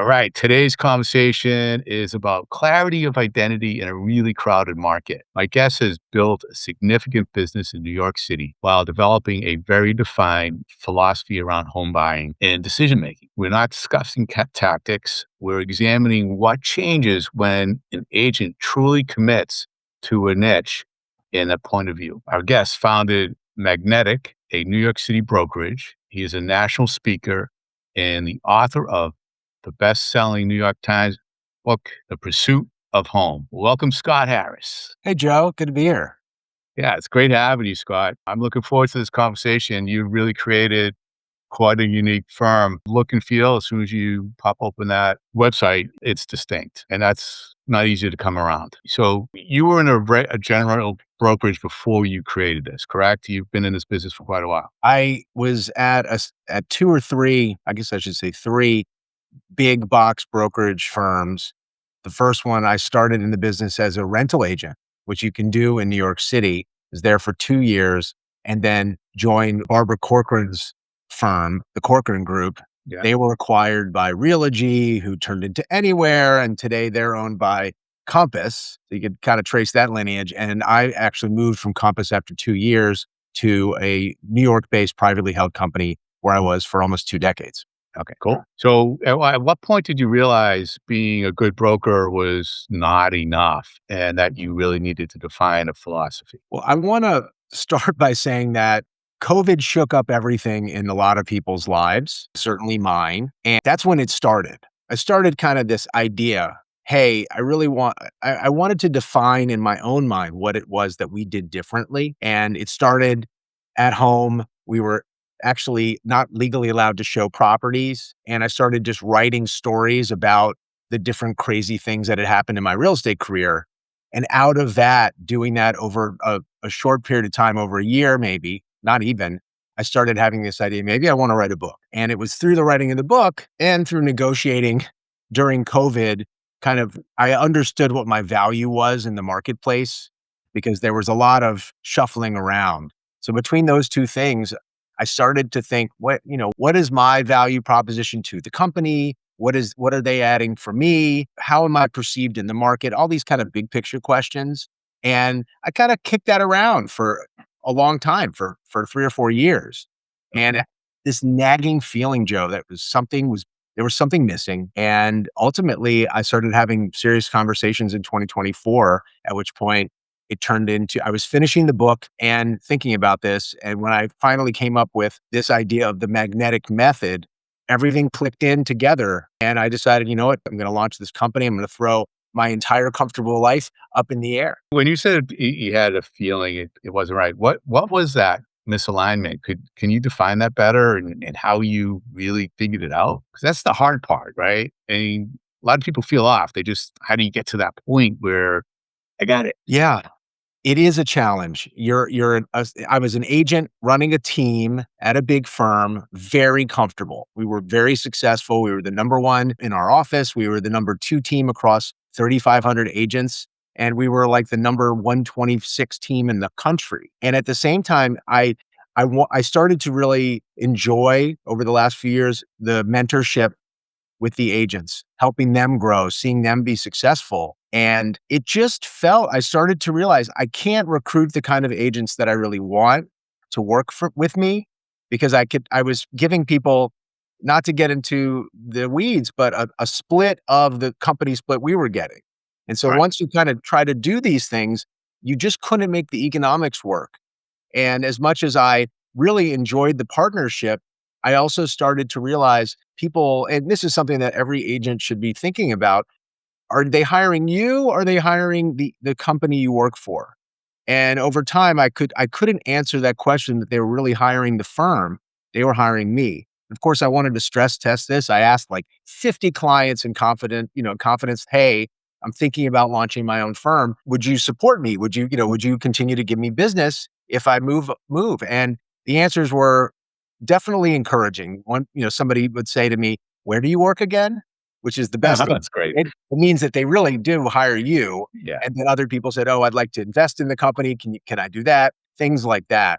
All right. Today's conversation is about clarity of identity in a really crowded market. My guest has built a significant business in New York City while developing a very defined philosophy around home buying and decision making. We're not discussing tactics. We're examining what changes when an agent truly commits to a niche in a point of view. Our guest founded Magnetic, a New York City brokerage. He is a national speaker and the author of the best-selling New York Times book, The Pursuit of Home. Welcome, Scott Harris. Hey, Joe. Good to be here. Yeah, it's great having you, Scott. I'm looking forward to this conversation. You've really created quite a unique firm. Look and feel, as soon as you pop open that website, it's distinct. And that's not easy to come around. So you were in a general brokerage before you created this, correct? You've been in this business for quite a while. I was at two or three, I guess I should say three big box brokerage firms. The first one, I started in the business as a rental agent, which you can do in New York City. Was there for 2 years and then joined Barbara Corcoran's firm, the Corcoran Group. Yeah. They were acquired by Realogy, who turned into Anywhere, and today they're owned by Compass. So you could kind of trace that lineage. And I actually moved from Compass after 2 years to a New York-based privately held company where I was for almost 2 decades. Okay, cool. So at what point did you realize being a good broker was not enough and that you really needed to define a philosophy? Well, I want to start by saying that COVID shook up everything in a lot of people's lives, certainly mine. And that's when it started. I started kind of this idea, hey, I wanted to define in my own mind what it was that we did differently. And it started at home. We were actually not legally allowed to show properties. And I started just writing stories about the different crazy things that had happened in my real estate career. And out of that, doing that over a short period of time, over a year, maybe, not even, I started having this idea, maybe I want to write a book. And it was through the writing of the book and through negotiating during COVID, I understood what my value was in the marketplace because there was a lot of shuffling around. So between those two things, I started to think, what is my value proposition to the company? What are they adding for me? How am I perceived in the market? All these kind of big picture questions. And I kind of kicked that around for a long time, for 3 or 4 years. And this nagging feeling, Joe, that there was something missing. And ultimately I started having serious conversations in 2024, at which point it turned into, I was finishing the book and thinking about this. And when I finally came up with this idea of the magnetic method, everything clicked in together. And I decided, you know what, I'm going to launch this company. I'm going to throw my entire comfortable life up in the air. When you said you had a feeling it wasn't right, what was that misalignment? Can you define that better and how you really figured it out? Because that's the hard part, right? I mean, a lot of people feel off. How do you get to that point where I got it? Yeah. It is a challenge. I was an agent running a team at a big firm, very comfortable. We were very successful. We were the number one in our office. We were the number two team across 3,500 agents. And we were like the number 126 team in the country. And at the same time, I started to really enjoy over the last few years, the mentorship with the agents, helping them grow, seeing them be successful. And it just I started to realize I can't recruit the kind of agents that I really want to work with me because I was giving people, not to get into the weeds, but a split of the company split we were getting. And so Right. once you kind of try to do these things, you just couldn't make the economics work. And as much as I really enjoyed the partnership, I also started to realize people, and this is something that every agent should be thinking about, are they hiring you or are they hiring the company you work for? And over time, I couldn't answer that question that they were really hiring the firm. They were hiring me. Of course, I wanted to stress test this. I asked like 50 clients in confidence, hey, I'm thinking about launching my own firm. Would you support me? Would you continue to give me business if I move? And the answers were definitely encouraging. Somebody would say to me, "Where do you work again?" Which is the best thing. That's great. It means that they really do hire you. Yeah. And then other people said, "Oh, I'd like to invest in the company. Can I do that?" Things like that.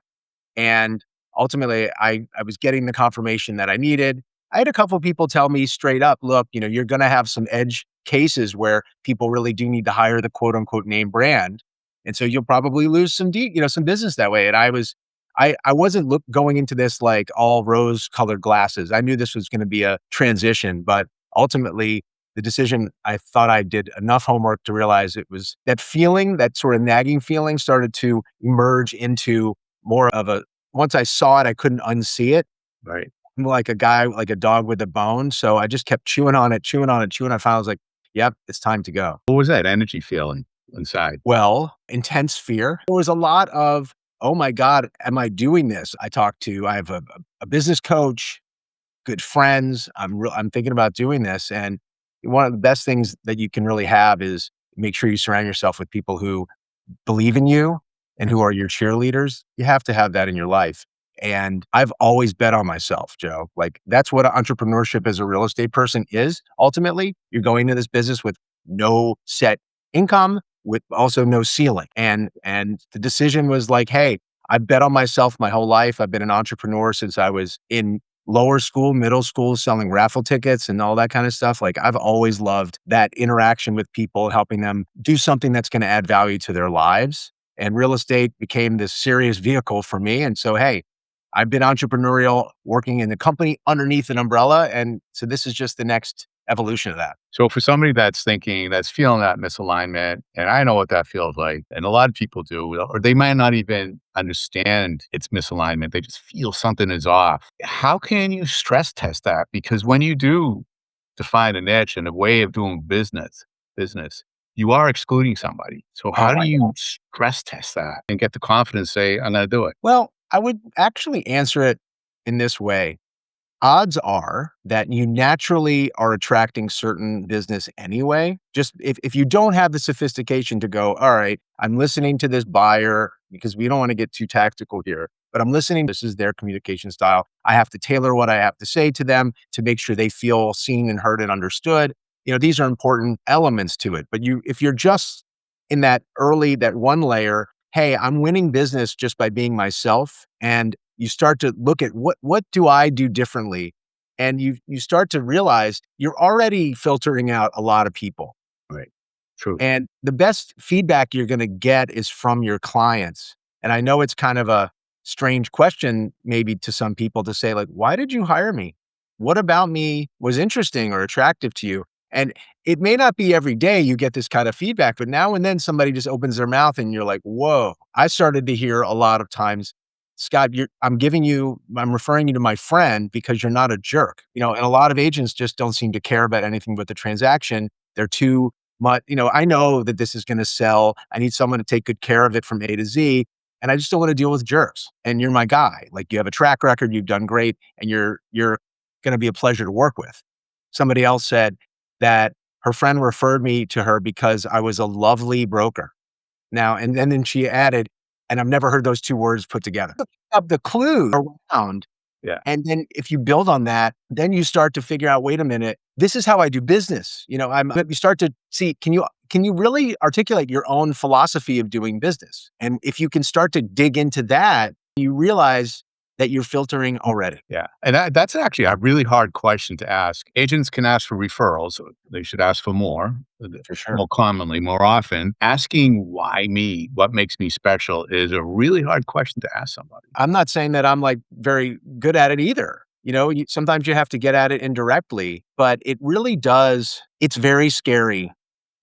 And ultimately, I was getting the confirmation that I needed. I had a couple people tell me straight up, look, you're going to have some edge cases where people really do need to hire the quote unquote name brand. And so you'll probably lose some business that way. And I wasn't going into this like all rose colored glasses. I knew this was going to be a transition, but ultimately the decision, I thought I did enough homework to realize it was that feeling, that sort of nagging feeling started to emerge into more of once I saw it, I couldn't unsee it. Right. I'm like like a dog with a bone. So I just kept chewing on it, chewing on it, chewing. I finally was like, yep, it's time to go. What was that energy feeling inside? Well, intense fear. There was a lot of, oh my God, am I doing this? I have a business coach, good friends. I'm thinking about doing this. And one of the best things that you can really have is make sure you surround yourself with people who believe in you and who are your cheerleaders. You have to have that in your life. And I've always bet on myself, Joe. Like that's what entrepreneurship as a real estate person is. Ultimately, you're going into this business with no set income, with also no ceiling. And the decision was like, hey, I bet on myself my whole life. I've been an entrepreneur since I was in lower school, middle school, selling raffle tickets and all that kind of stuff. Like I've always loved that interaction with people, helping them do something that's going to add value to their lives. And real estate became this serious vehicle for me. And so, hey, I've been entrepreneurial, working in the company underneath an umbrella. And so this is just the next evolution of that. So for somebody that's feeling that misalignment, and I know what that feels like, and a lot of people do, or they might not even understand it's misalignment. They just feel something is off. How can you stress test that? Because when you do define a niche and a way of doing business, you are excluding somebody. So Oh how do my you stress test that and get the confidence to say, I'm going to do it? Well, I would actually answer it in this way. Odds are that you naturally are attracting certain business anyway. Just if you don't have the sophistication to go, all right, I'm listening to this buyer because we don't want to get too tactical here, but I'm listening. This is their communication style. I have to tailor what I have to say to them to make sure they feel seen and heard and understood. These are important elements to it. But if you're just in that one layer, hey, I'm winning business just by being myself. And you start to look at what do I do differently? And you start to realize you're already filtering out a lot of people. Right. True. And the best feedback you're going to get is from your clients. And I know it's kind of a strange question, maybe to some people to say, like, why did you hire me? What about me was interesting or attractive to you? And it may not be every day you get this kind of feedback, but now and then somebody just opens their mouth and you're like, whoa. I started to hear a lot of times, Scott, I'm referring you to my friend because you're not a jerk. And a lot of agents just don't seem to care about anything but the transaction. They're too much, I know that this is going to sell. I need someone to take good care of it from A to Z. And I just don't want to deal with jerks. And you're my guy. Like you have a track record, you've done great, and you're going to be a pleasure to work with. Somebody else said that her friend referred me to her because I was a lovely broker. Now, and then she added, and I've never heard those two words put together. Of the clue around. Yeah. And then if you build on that, then you start to figure out, wait a minute, this is how I do business. You start to see, can you really articulate your own philosophy of doing business? And if you can start to dig into that, you realize that you're filtering already. Yeah. And that's actually a really hard question to ask. Agents can ask for referrals. They should ask for more, For sure. more commonly, more often. Asking why me, what makes me special is a really hard question to ask somebody. I'm not saying that I'm like very good at it either. Sometimes you have to get at it indirectly, but it really does. It's very scary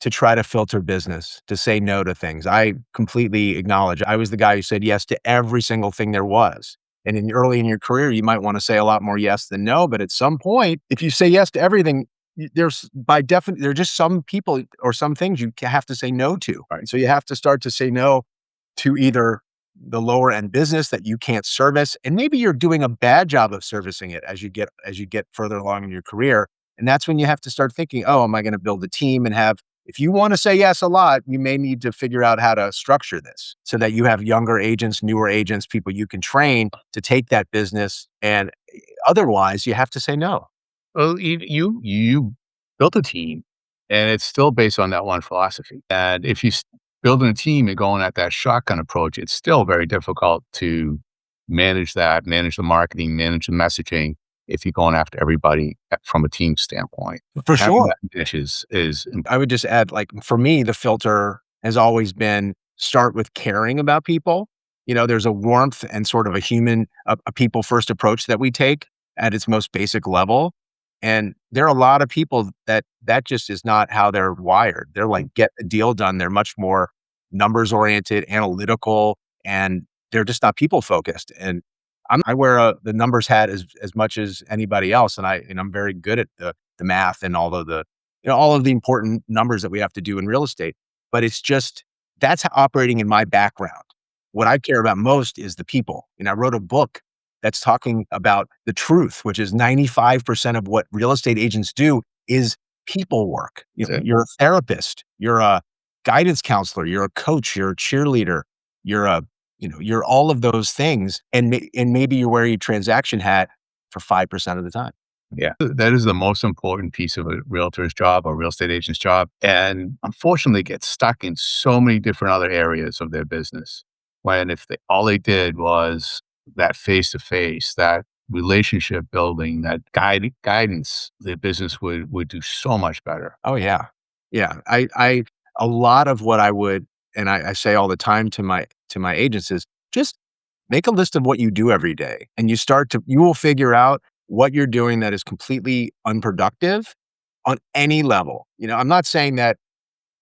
to try to filter business, to say no to things. I completely acknowledge I was the guy who said yes to every single thing there was. And early in your career, you might want to say a lot more yes than no. But at some point, if you say yes to everything, there's by definition, there are just some people or some things you have to say no to. Right. So you have to start to say no to either the lower end business that you can't service, and maybe you're doing a bad job of servicing it as you get further along in your career. And that's when you have to start thinking, oh, am I going to build a team and have, if you want to say yes a lot, you may need to figure out how to structure this so that you have younger agents, newer agents, people you can train to take that business. And otherwise you have to say no. Well, you built a team, and it's still based on that one philosophy. And if you building a team and going at that shotgun approach, it's still very difficult to manage the marketing, manage the messaging. if you're going after everybody from a team standpoint. For Having sure. that niche is I would just add, like, for me, the filter has always been start with caring about people. There's a warmth and sort of a people first approach that we take at its most basic level. And there are a lot of people that just is not how they're wired. They're like, get the deal done. They're much more numbers oriented, analytical, and they're just not people focused. And I wear the numbers hat as much as anybody else. And I'm very good at the math and all of the important numbers that we have to do in real estate. But it's just that's operating in my background. What I care about most is the people. And I wrote a book that's talking about the truth, which is 95% of what real estate agents do is people work. You're a therapist, you're a guidance counselor, you're a coach, you're a cheerleader, you're you're all of those things. And maybe you're wearing a transaction hat for 5% of the time. Yeah, that is the most important piece of a realtor's job or real estate agent's job. And unfortunately, get stuck in so many different other areas of their business. When if all they did was that face to face, that relationship building, that guidance, their business would do so much better. Oh yeah. Yeah. A lot of what I would, and I say all the time to my agents is just make a list of what you do every day. And you will figure out what you're doing that is completely unproductive on any level. I'm not saying that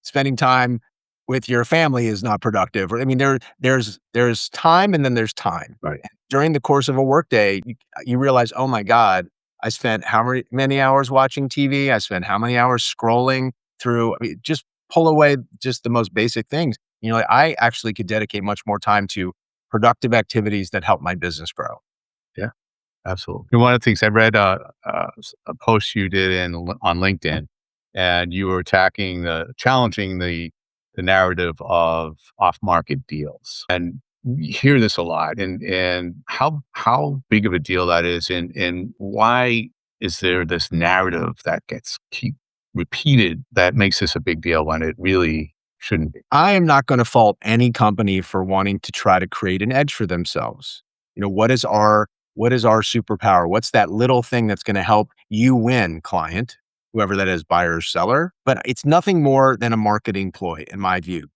spending time with your family is not productive. I mean, there's time and then there's time. Right. During the course of a workday, you realize, oh my God, I spent how many hours watching TV? I spent how many hours scrolling through? I mean, just pull away just the most basic things. Like, I actually could dedicate much more time to productive activities that help my business grow. Yeah. Absolutely. And one of the things I read a post you did on LinkedIn, and you were challenging the narrative of off market deals, and you hear this a lot. And how big of a deal that is, and why is there this narrative that gets keep repeated that makes this a big deal when it really shouldn't be? I am not going to fault any company for wanting to try to create an edge for themselves. What is our superpower? What's that little thing that's going to help you win, client, whoever that is, buyer or seller? But it's nothing more than a marketing ploy, in my view.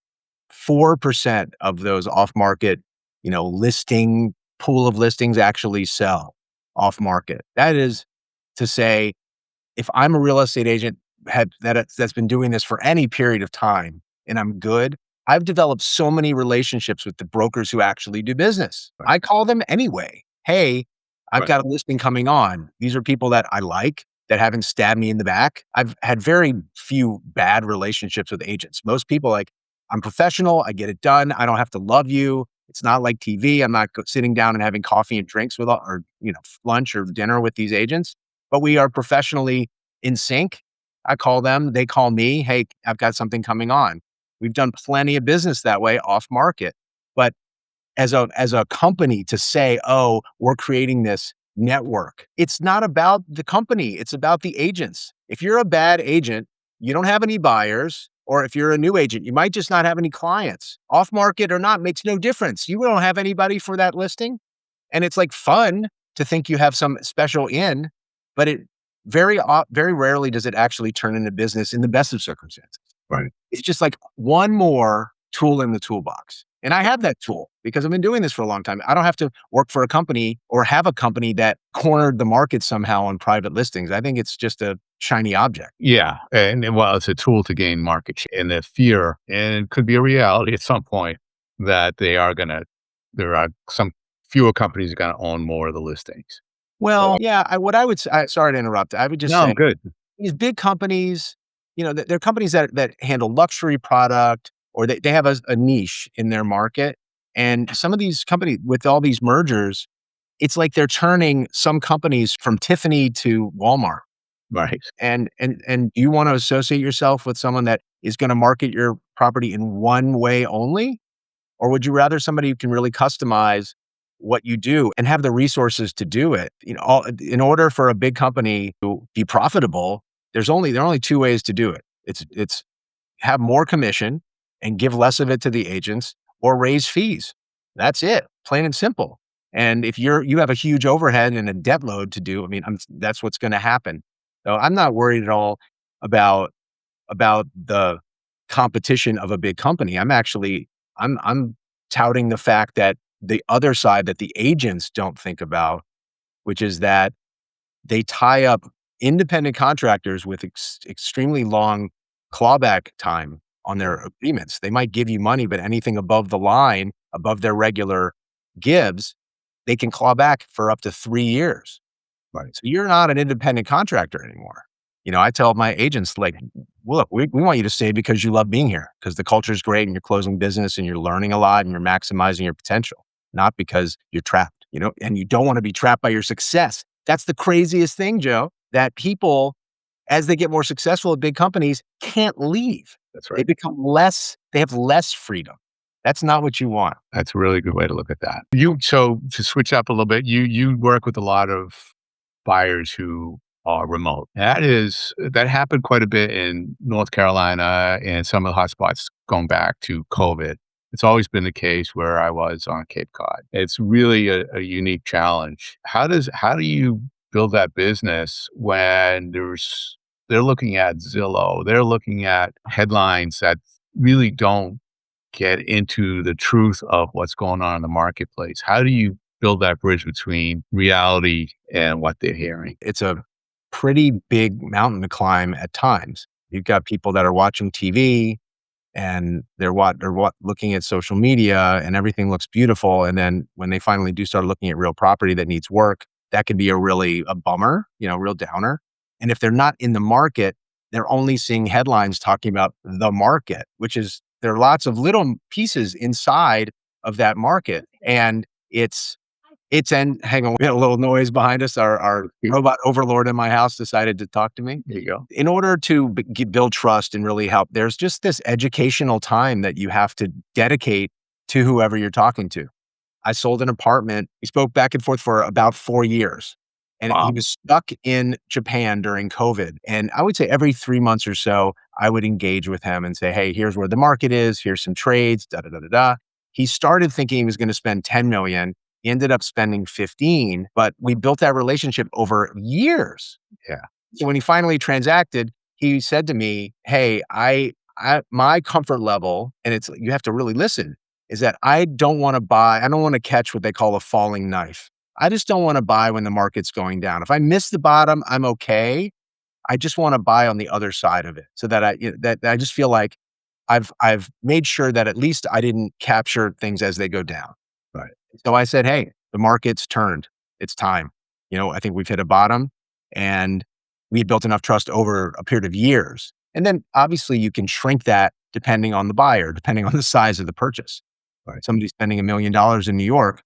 4% of those off market, listing pool of listings actually sell off market. That is to say, if I'm a real estate agent that's been doing this for any period of time and I'm good, I've developed so many relationships with the brokers who actually do business. Right. I call them anyway. Hey, I've Right. got a listing coming on. These are people that I like that haven't stabbed me in the back. I've had very few bad relationships with agents. Most people I'm professional. I get it done. I don't have to love you. It's not like TV. I'm not sitting down and having coffee and drinks or lunch or dinner with these agents, but we are professionally in sync. I call them, they call me. Hey, I've got something coming on. We've done plenty of business that way off market. But as a company to say, oh, we're creating this network, it's not about the company. It's about the agents. If you're a bad agent, you don't have any buyers. Or if you're a new agent, you might just not have any clients. Off market or not makes no difference. You don't have anybody for that listing. And it's like fun to think you have some special in, but it very rarely does it actually turn into business in the best of circumstances. Right. It's just like one more tool in the toolbox. And I have that tool because I've been doing this for a long time. I don't have to work for a company or have a company that cornered the market somehow on private listings. I think it's just a shiny object. Yeah, and well, it's a tool to gain market share, and the fear, and it could be a reality at some point that there are some fewer companies are gonna own more of the listings. Well, yeah, what I would say, sorry to interrupt. I would just No, say good. these big companies, they're companies that handle luxury product or they have a niche in their market. And some of these companies with all these mergers, it's like they're turning some companies from Tiffany to Walmart. Right. And do you want to associate yourself with someone that is going to market your property in one way only? Or would you rather somebody who can really customize what you do and have the resources to do it? In order for a big company to be profitable, there are only two ways to do it. It's have more commission and give less of it to the agents or raise fees. That's it, plain and simple. And if you have a huge overhead and a debt load to do, I mean, that's what's going to happen. So I'm not worried at all about the competition of a big company. I'm touting the fact that the other side that the agents don't think about, which is that they tie up independent contractors with extremely long clawback time on their agreements. They might give you money, but anything above the line, above their regular gives, they can claw back for up to 3 years. Right. So you're not an independent contractor anymore. I tell my agents, like, look, we want you to stay because you love being here, because the culture is great and you're closing business and you're learning a lot and you're maximizing your potential, not because you're trapped, and you don't want to be trapped by your success. That's the craziest thing, Joe, that people, as they get more successful at big companies, can't leave. That's They right. they have less freedom. That's not what you want. That's a really good way to look at that. So to switch up a little bit, you work with a lot of buyers who are remote. That happened quite a bit in North Carolina and some of the hotspots going back to COVID. It's always been the case where I was on Cape Cod. It's really a unique challenge. How do you build that business when they're looking at Zillow, they're looking at headlines that really don't get into the truth of what's going on in the marketplace? How do you build that bridge between reality and what they're hearing? It's a pretty big mountain to climb at times. You've got people that are watching TV and they're looking at social media and everything looks beautiful. And then when they finally do start looking at real property that needs work, that could be a bummer, real downer. And if they're not in the market, they're only seeing headlines talking about the market, which is there are lots of little pieces inside of that market. And and hang on, we had a little noise behind us. Our robot overlord in my house decided to talk to me. There you go. In order to build trust and really help, there's just this educational time that you have to dedicate to whoever you're talking to. I sold an apartment. We spoke back and forth for about 4 years. And he Wow. was stuck in Japan during COVID. And I would say every 3 months or so, I would engage with him and say, hey, here's where the market is. Here's some trades, da da da da da. He started thinking he was going to spend 10 million. He ended up spending 15, but we built that relationship over years. Yeah. So when he finally transacted, he said to me, hey, my comfort level, and you have to really listen, is that I don't want to buy, I don't want to catch what they call a falling knife. I just don't want to buy when the market's going down. If I miss the bottom, I'm okay. I just want to buy on the other side of it so that that I just feel like I've made sure that at least I didn't capture things as they go down. Right. So I said, hey, the market's turned. It's time. I think we've hit a bottom and we had built enough trust over a period of years. And then obviously you can shrink that depending on the buyer, depending on the size of the purchase. Right. Somebody spending $1 million in New York,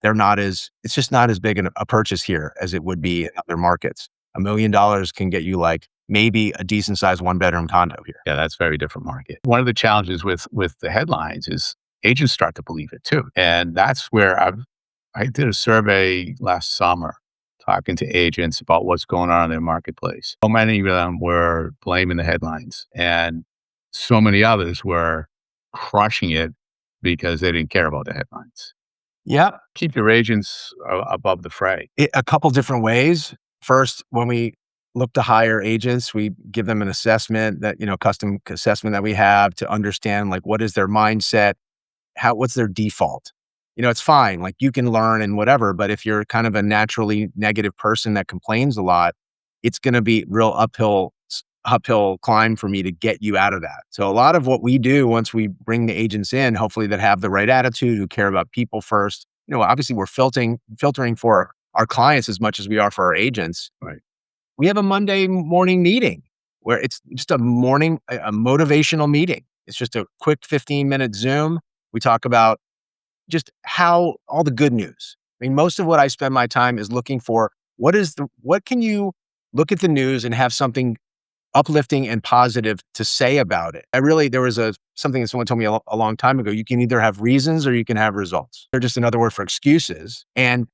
it's just not as big a purchase here as it would be in other markets. $1 million can get you like maybe a decent sized 1-bedroom condo here. Yeah, that's a very different market. One of the challenges with the headlines is agents start to believe it too. And that's where I did a survey last summer talking to agents about what's going on in their marketplace. So many of them were blaming the headlines, and so many others were crushing it because they didn't care about the headlines. Yep. Keep your agents above the fray. A couple different ways. First, when we look to hire agents, we give them an assessment custom assessment that we have to understand like what is their mindset, what's their default. It's fine. Like you can learn and whatever, but if you're kind of a naturally negative person that complains a lot, it's going to be real uphill climb for me to get you out of that. So a lot of what we do once we bring the agents in, hopefully that have the right attitude, who care about people first. Obviously we're filtering for our clients as much as we are for our agents. Right. We have a Monday morning meeting where it's just a motivational meeting. It's just a quick 15-minute Zoom. We talk about just how all the good news. I mean, most of what I spend my time is looking for what can you look at the news and have something uplifting and positive to say about it. There was something that someone told me a long time ago. You can either have reasons or you can have results. They're just another word for excuses. And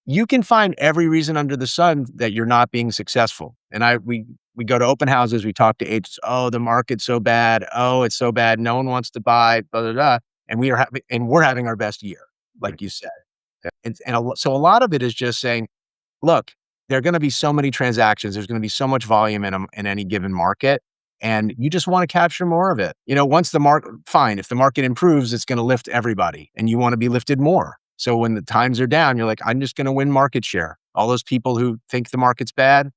you can find every reason under the sun that you're not being successful. And we go to open houses, we talk to agents. Oh, the market's so bad. Oh, it's so bad. No one wants to buy, blah, blah, blah. And we're having our best year, like you said. So a lot of it is just saying, look, there are going to be so many transactions. There's going to be so much volume in any given market. And you just want to capture more of it. Once the market, fine, if the market improves, it's going to lift everybody and you want to be lifted more. So when the times are down, you're like, I'm just going to win market share. All those people who think the market's bad,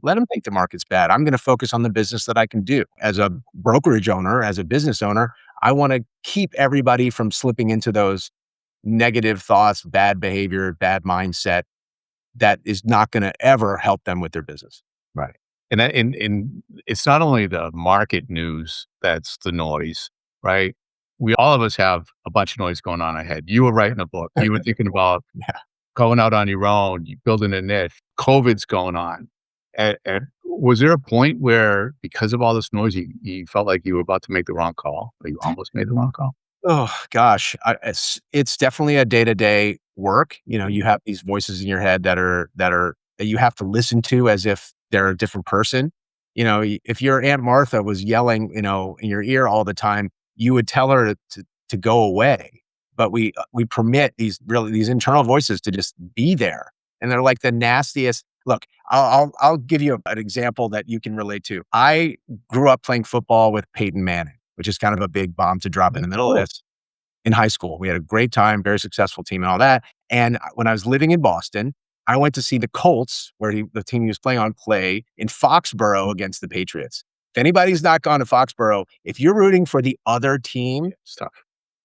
let them think the market's bad. I'm going to focus on the business that I can do. As a brokerage owner, as a business owner, I want to keep everybody from slipping into those negative thoughts, bad behavior, bad mindset that is not gonna ever help them with their business. Right. And it's not only the market news that's the noise, right? We all of us have a bunch of noise going on ahead. You were writing a book. You were thinking about Yeah. going out on your own, you building a niche. COVID's going on. And was there a point where, because of all this noise, you felt like you were about to make the wrong call, or you almost made the wrong call? Oh gosh, it's definitely a day-to-day work. You Mhm. have these voices in your head that you have to listen to as if they're a different person. If your Aunt Martha was yelling, in your ear all the time, you would tell her to go away. But we permit these internal voices to just be there, and they're like the nastiest. Look, I'll give you an example that you can relate to. I grew up playing football with Peyton Manning, which is kind of a big bomb to drop in the middle of Oh, this. In high school, we had a great time, very successful team and all that. And when I was living in Boston, I went to see the Colts, where the team he was playing on, play in Foxborough against the Patriots. If anybody's not gone to Foxborough, if you're rooting for the other team, stuff.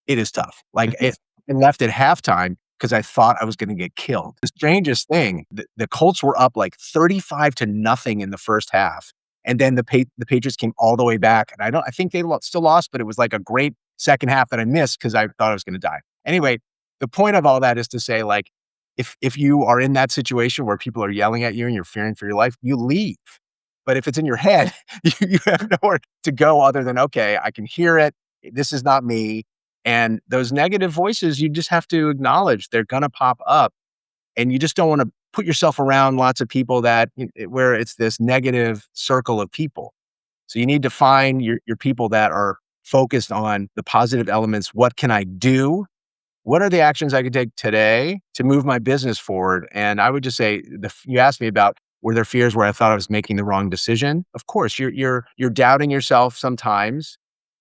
it is tough. Like, I left at halftime because I thought I was gonna get killed. The strangest thing, the Colts were up like 35 to nothing in the first half, and then the Patriots came all the way back, and I think they still lost, but it was like a great second half that I missed because I thought I was gonna die. Anyway, the point of all that is to say, like, if you are in that situation where people are yelling at you and you're fearing for your life, you leave. But if it's in your head, you have nowhere to go other than, "Okay, I can hear it. This is not me." And those negative voices, you just have to acknowledge they're gonna pop up, and you just don't wanna put yourself around lots of people where it's this negative circle of people. So you need to find your people that are focused on the positive elements. What can I do? What are the actions I could take today to move my business forward? And I would just say, you asked me about, were there fears where I thought I was making the wrong decision? Of course, you're doubting yourself sometimes,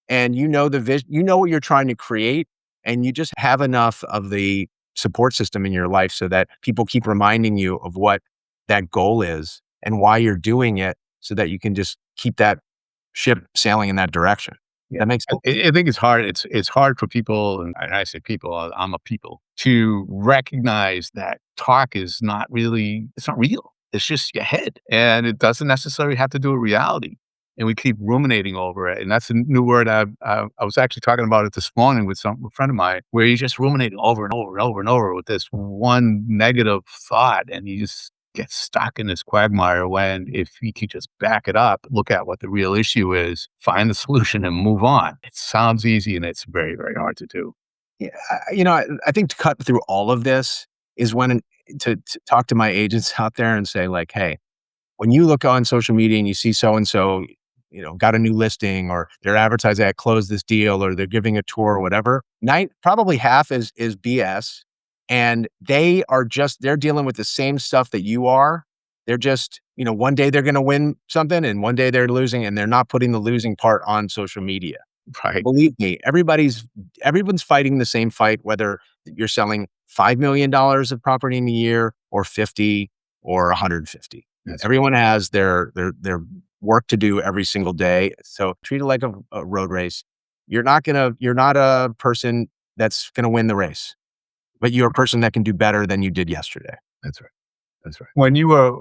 and you know what you're trying to create, and you just have enough of the support system in your life so that people keep reminding you of what that goal is and why you're doing it, so that you can just keep that ship sailing in that direction. Yeah. That makes sense. I think it's hard. It's hard for people, and I say people, I'm a people, to recognize that talk is not really, it's not real. It's just your head, and it doesn't necessarily have to do with reality. And we keep ruminating over it. And that's a new word. I was actually talking about it this morning with a friend of mine, where you're just ruminating over and over and over and over with this one negative thought. And you just get stuck in this quagmire, when if you could just back it up, look at what the real issue is, find the solution and move on. It sounds easy, and it's very, very hard to do. Yeah, I think to cut through all of this is to talk to my agents out there and say, like, "Hey, when you look on social media and you see so and so, got a new listing, or they're advertising, I closed this deal, or they're giving a tour or whatever, probably half is BS, and they're dealing with the same stuff that you are. They're just, one day they're going to win something and one day they're losing, and they're not putting the losing part on social media. Right. Believe me, everyone's fighting the same fight, whether you're selling $5 million of property in a year, or 50, or 150. That's Everyone has their work to do every single day. So treat it like a road race. You're not a person that's gonna win the race, but you're a person that can do better than you did yesterday. that's right. That's right. When you were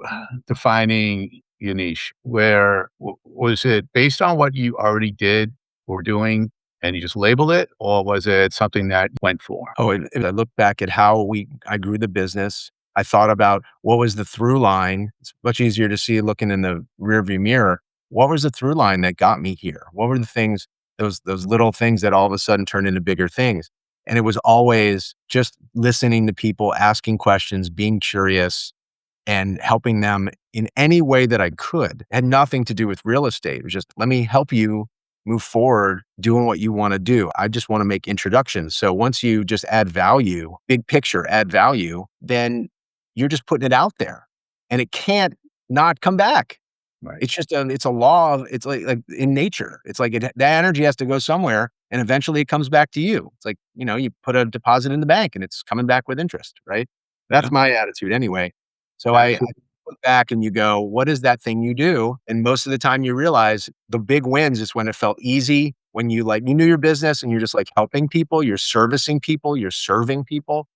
defining your niche, where was it based on what you already did or doing, and you just labeled it, or was it something that you went for? Oh, and I look back at how I grew the business. I thought about what was the through line. It's much easier to see looking in the rearview mirror. What was the through line that got me here? What were the things, those little things that all of a sudden turned into bigger things? And it was always just listening to people, asking questions, being curious, and helping them in any way that I could. It had nothing to do with real estate. It was just, let me help you move forward doing what you want to do. I just want to make introductions. So once you just add value, big picture, add value, then you're just putting it out there and it can't not come back. Right. It's just it's a law of it's like in nature. It's like that energy has to go somewhere and eventually it comes back to you. It's like, you put a deposit in the bank and it's coming back with interest, right? Yeah. That's my attitude anyway. So I Absolutely. look back and you go, what is that thing you do? And most of the time you realize the big wins is when it felt easy, when you knew your business and you're just like helping people, you're servicing people, you're serving people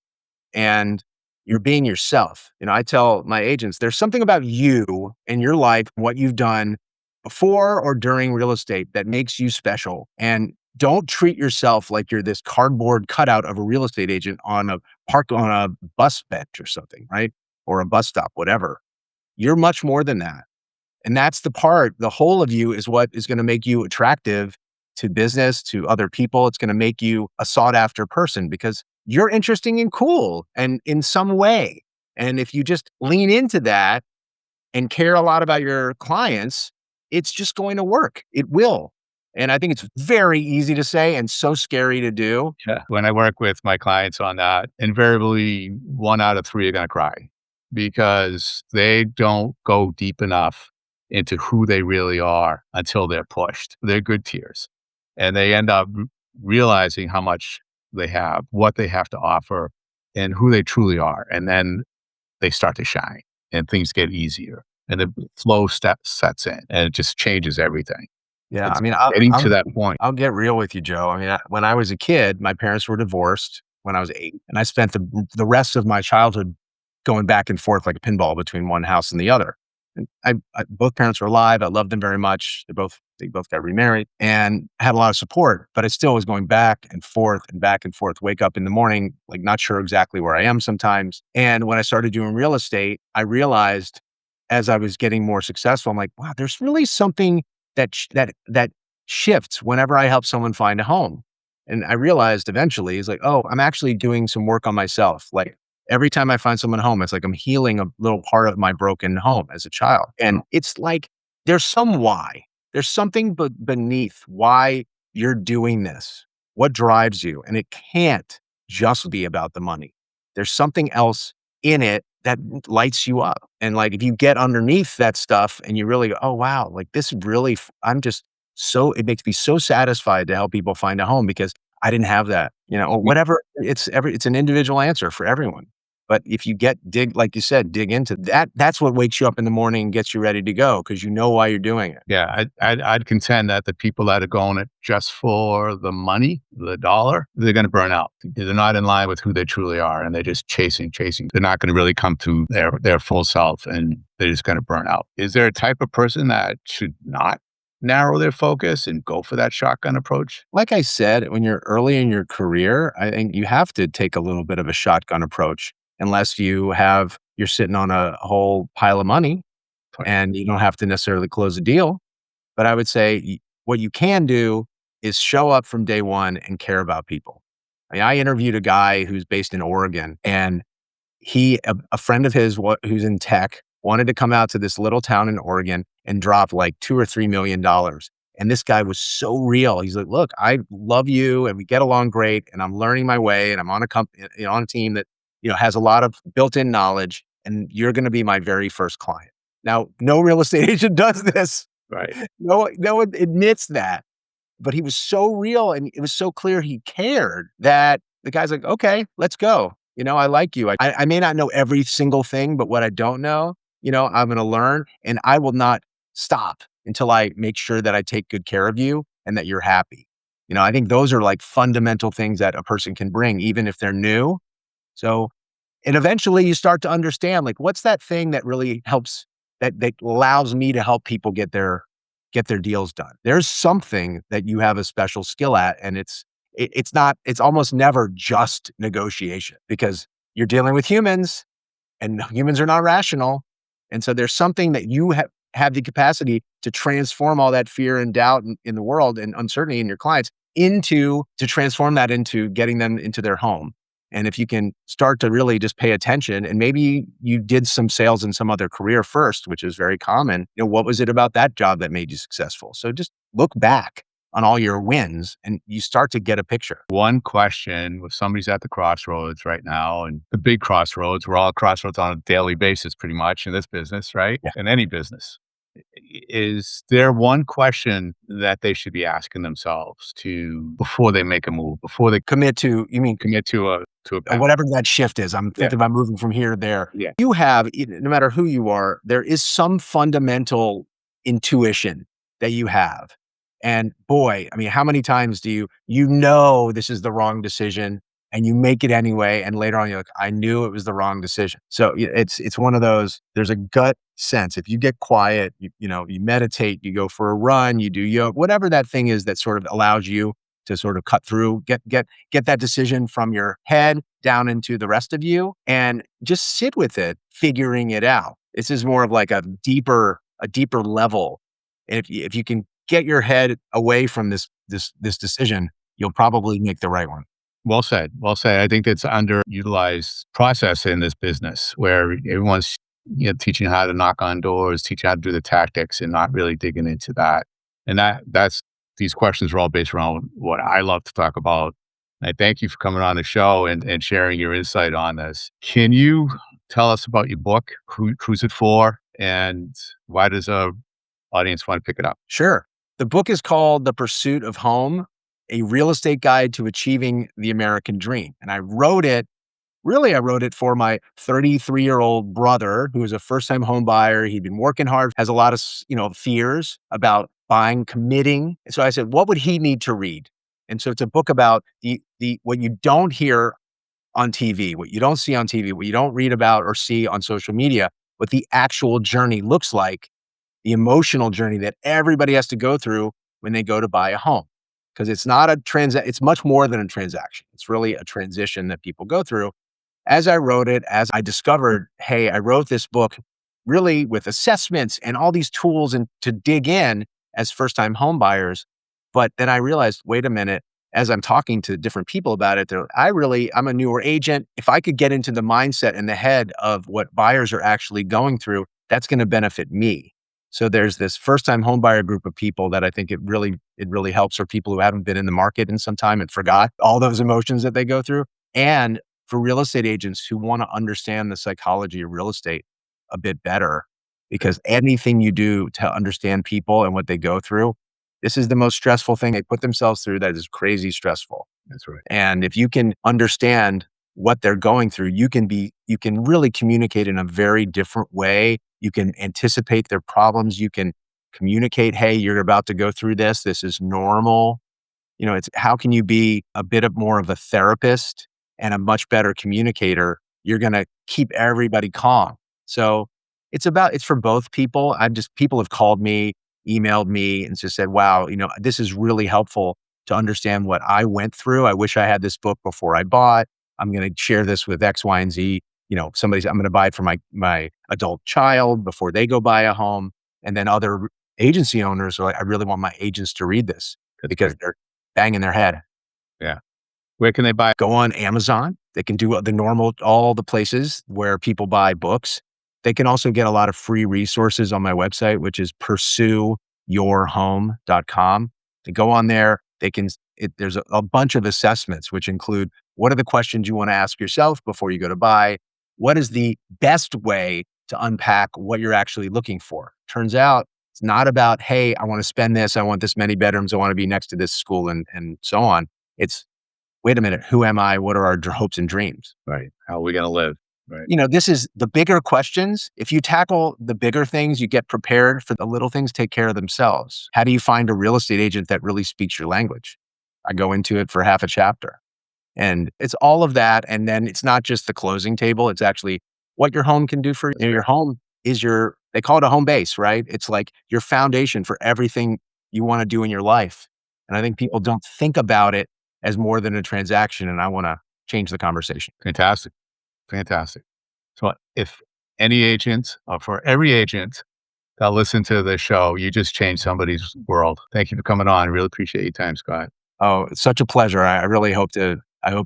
and you're being yourself. I tell my agents, there's something about you and your life, what you've done before or during real estate that makes you special. And don't treat yourself like you're this cardboard cutout of a real estate agent on a bus bench or something, right? Or a bus stop, whatever. You're much more than that. And that's the whole of you is what is going to make you attractive to business, to other people. It's going to make you a sought after person because you're interesting and cool and in some way. And if you just lean into that and care a lot about your clients, it's just going to work. It will. And I think it's very easy to say and so scary to do. Yeah. When I work with my clients on that, invariably 1 out of 3 are going to cry because they don't go deep enough into who they really are until they're pushed. They're good tears. And they end up realizing how much they have, what they have to offer, and who they truly are. And then they start to shine and things get easier. And the flow step sets in and it just changes everything. Yeah, I It's mean, getting to that point. I'll get real with you, Joe. I mean, when I was a kid, my parents were divorced when I was 8, and I spent the rest of my childhood going back and forth like a pinball between one house and the other. And both parents were alive. I loved them very much. They both got remarried and had a lot of support, but I still was going back and forth and back and forth. Wake up in the morning, like not sure exactly where I am sometimes. And when I started doing real estate, I realized as I was getting more successful, I'm like, wow, there's really something that shifts whenever I help someone find a home. And I realized eventually it's like, oh, I'm actually doing some work on myself. Like every time I find someone home, it's like I'm healing a little part of my broken home as a child. And it's like there's some why. There's something beneath why you're doing this. What drives you? And it can't just be about the money. There's something else in it that lights you up. And like if you get underneath that stuff and you really go, oh wow, like this really I'm just it makes me so satisfied to help people find a home because I didn't have that, or whatever. It's an individual answer for everyone. But if you like you said, dig into that, that's what wakes you up in the morning and gets you ready to go because you know why you're doing it. Yeah, I'd contend that the people that are going it just for the money, the dollar, they're going to burn out. They're not in line with who they truly are, and they're just chasing. They're not going to really come to their full self, and they're just going to burn out. Is there a type of person that should not narrow their focus and go for that shotgun approach? Like I said, when you're early in your career, I think you have to take a little bit of a shotgun approach unless you're sitting on a whole pile of money Right. and you don't have to necessarily close a deal. But I would say what you can do is show up from day one and care about people. I interviewed a guy who's based in Oregon and a friend of his who's in tech wanted to come out to this little town in Oregon and drop like $2 or $3 million. And this guy was so real. He's like, look, I love you and we get along great and I'm learning my way and I'm on a company, on a team that, has a lot of built-in knowledge and you're going to be my very first client. Now, no real estate agent does this. Right. No one admits that, but he was so real and it was so clear he cared that the guy's like, okay, let's go. I like you. I may not know every single thing, but what I don't know, I'm going to learn and I will not stop until I make sure that I take good care of you and that you're happy. I think those are like fundamental things that a person can bring, even if they're new. So, and eventually you start to understand like, what's that thing that really helps that allows me to help people get their deals done. There's something that you have a special skill at, and it's almost never just negotiation because you're dealing with humans and humans are not rational. And so there's something that you have the capacity to transform all that fear and doubt in the world and uncertainty in your clients to transform that into getting them into their home. And if you can start to really just pay attention and maybe you did some sales in some other career first, which is very common, what was it about that job that made you successful? So just look back on all your wins, and you start to get a picture. One question, if somebody's at the crossroads right now, and the big crossroads, we're all at crossroads on a daily basis pretty much in this business, right? Yeah. In any business. Is there one question that they should be asking themselves to before they make a move, before they Commit to, you mean commit to a path? whatever that shift is. I'm Yeah. thinking about moving from here to there. Yeah. You have, no matter who you are, there is some fundamental intuition that you have. And boy, I mean, how many times do you know this is the wrong decision and you make it anyway, and later on you're like, I knew it was the wrong decision. So it's one of those, there's a gut sense. If you get quiet, you meditate, you go for a run, you do yoga, whatever that thing is that sort of allows you to sort of cut through, get that decision from your head down into the rest of you and just sit with it, figuring it out. This is more of like a deeper level. And if you can get your head away from this decision, you'll probably make the right one. Well said. Well said. I think that's underutilized process in this business where everyone's teaching how to knock on doors, teaching how to do the tactics, and not really digging into that. And that's these questions are all based around what I love to talk about. I thank you for coming on the show and sharing your insight on this. Can you tell us about your book? Who's it for? And why does a audience want to pick it up? Sure. The book is called The Pursuit of Home, a real estate guide to achieving the American dream. And I wrote it for my 33-year-old brother, who is a first-time home buyer. He'd been working hard, has a lot of, fears about buying, committing. And so I said, what would he need to read? And so it's a book about the what you don't hear on TV, what you don't see on TV, what you don't read about or see on social media, what the actual journey looks like, the emotional journey that everybody has to go through when they go to buy a home. Because it's not it's much more than a transaction. It's really a transition that people go through. As I wrote it, as I discovered, hey, I wrote this book really with assessments and all these tools and to dig in as first-time home buyers. But then I realized, wait a minute, as I'm talking to different people about it, I'm a newer agent. If I could get into the mindset and the head of what buyers are actually going through, that's going to benefit me. So there's this first-time homebuyer group of people that I think it really helps for people who haven't been in the market in some time and forgot all those emotions that they go through. And for real estate agents who want to understand the psychology of real estate a bit better, because anything you do to understand people and what they go through, this is the most stressful thing they put themselves through that is crazy stressful. That's right. And if you can understand what they're going through, you can really communicate in a very different way. You can anticipate their problems. You can communicate, hey, you're about to go through this. This is normal. It's how can you be a bit of more of a therapist and a much better communicator? You're going to keep everybody calm. So it's for both people. People have called me, emailed me and just said, wow, this is really helpful to understand what I went through. I wish I had this book before I bought. I'm going to share this with X, Y, and Z. I'm going to buy it for my adult child before they go buy a home. And then other agency owners are like, I really want my agents to read this because they're banging their head. Yeah. Where can they buy? Go on Amazon. They can do all the places where people buy books. They can also get a lot of free resources on my website, which is pursueyourhome.com. They go on there. There's a bunch of assessments, which include what are the questions you want to ask yourself before you go to buy? What is the best way to unpack what you're actually looking for? Turns out it's not about, hey, I want to spend this. I want this many bedrooms. I want to be next to this school and so on. It's, wait a minute, who am I? What are our hopes and dreams? Right. How are we going to live? Right. This is the bigger questions. If you tackle the bigger things, you get prepared for the little things, take care of themselves. How do you find a real estate agent that really speaks your language? I go into it for half a chapter. And it's all of that. And then it's not just the closing table. It's actually what your home can do for you. Your home is they call it a home base, right? It's like your foundation for everything you want to do in your life. And I think people don't think about it as more than a transaction. And I want to change the conversation. Fantastic. Fantastic. So if any agent or for every agent that listen to the show, you just changed somebody's world. Thank you for coming on. I really appreciate your time, Scott. Oh, it's such a pleasure. I really hope to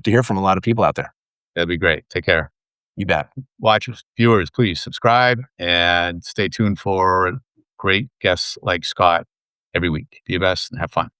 hear from a lot of people out there. That'd be great. Take care. You bet. Watchers, viewers, please subscribe and stay tuned for great guests like Scott every week. Be your best and have fun.